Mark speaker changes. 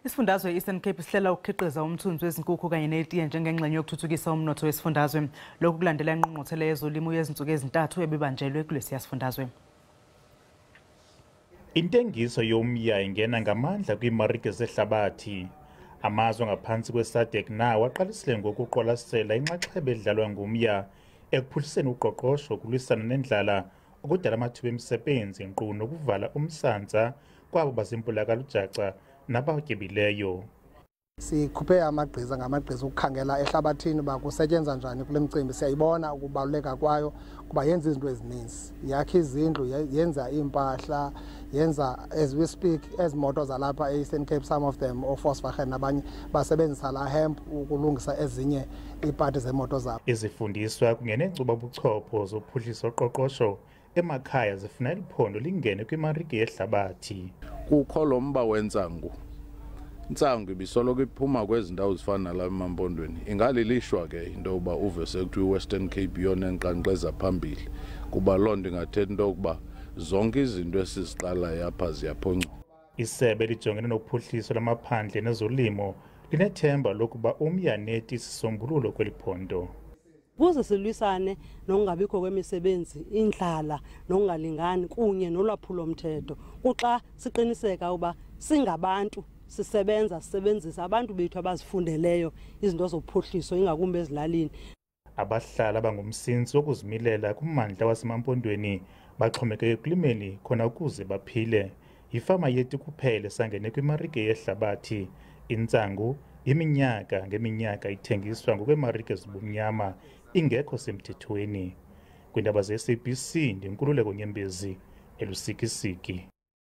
Speaker 1: Isifundazwe Eastern Cape sihlela ukukhiqiza umthunzi wezinkukhu kanye netiye njengengxenye yokuthuthukisa umnotho wesifundazwe. Lokhu kulandela ingqungquthela yezolimo yezinsuku ezintathu ebibanjelwe kulesisifundazwe.
Speaker 2: Intengiso yomya ingena ngamandla kwiimarike zehlabathi. Amazwe ngaphansi kwe-SADC nawo aqalisile ngokuqwalasela inxaxheba edlalwa ngumya ekuphuhliseni uqoqosho, ukulwisana nendlala, ukudala amathuba emisebenzi nkqu nokuvala umsantsa kwabo bazimpulakalujaca nabatyebileyo.
Speaker 3: Sikhuphe amagqiza ukukhangela ehlabathini uba kusetyenzwa njani kule mcimbi. Siyayibona ukubaluleka kwayo kuba yenza izinto ezininzi, yakha izindlu, yenza iimpahla, yenza as we speak ezi moto zalapha e-Eastern Cape, some of them Volkswagen nabanye basebenzisa la hemp ukulungisa ezinye iipati zemoto zabo.
Speaker 2: Izifundiswa kunye neenkcubabuchopho zophuhliso uqoqosho emakhaya zifuna iliphondo lingene kwimarike yehlabathi.
Speaker 4: Kukho lo mba wentsangu. Intsangu ibisoloko iphuma kwezi ndawo zifana la emampondweni. Ingalilishwa ke into yokuba uve sekuthiwa iWestern Cape yona enqanqeza phambili, kuba loo nto ingathetha into yokuba zonke izinto esiziqalayo apha ziyaphonca.
Speaker 2: Isebe lijongene nophuhliso lwamaphandle nezolimo linethemba lokuba umya neti isisombululo kweli phondo.
Speaker 5: Ukuze silwisane nokungabikho kwemisebenzi, indlala, nokungalingani kunye nolwaphulo-mthetho, kuxa siqiniseka uba singabantu sisebenzisa abantu bethu abazifundeleyo izinto zophuhliso ingakumbi ezilalini.
Speaker 2: Abahlala bangumsinsi wokuzimilela kummandla wasemampondweni baxhomekeke ekulimeni khona ukuze baphile. Yifama yethu kuphela sangene kwimarike yehlabathi. Intsangu iminyaka ngeminyaka ithengiswa ngokweemarike zibumnyama ingekho semthethweni. Kwiindaba ze-SABC, ndinkululeko Nyembezi, elusikisiki.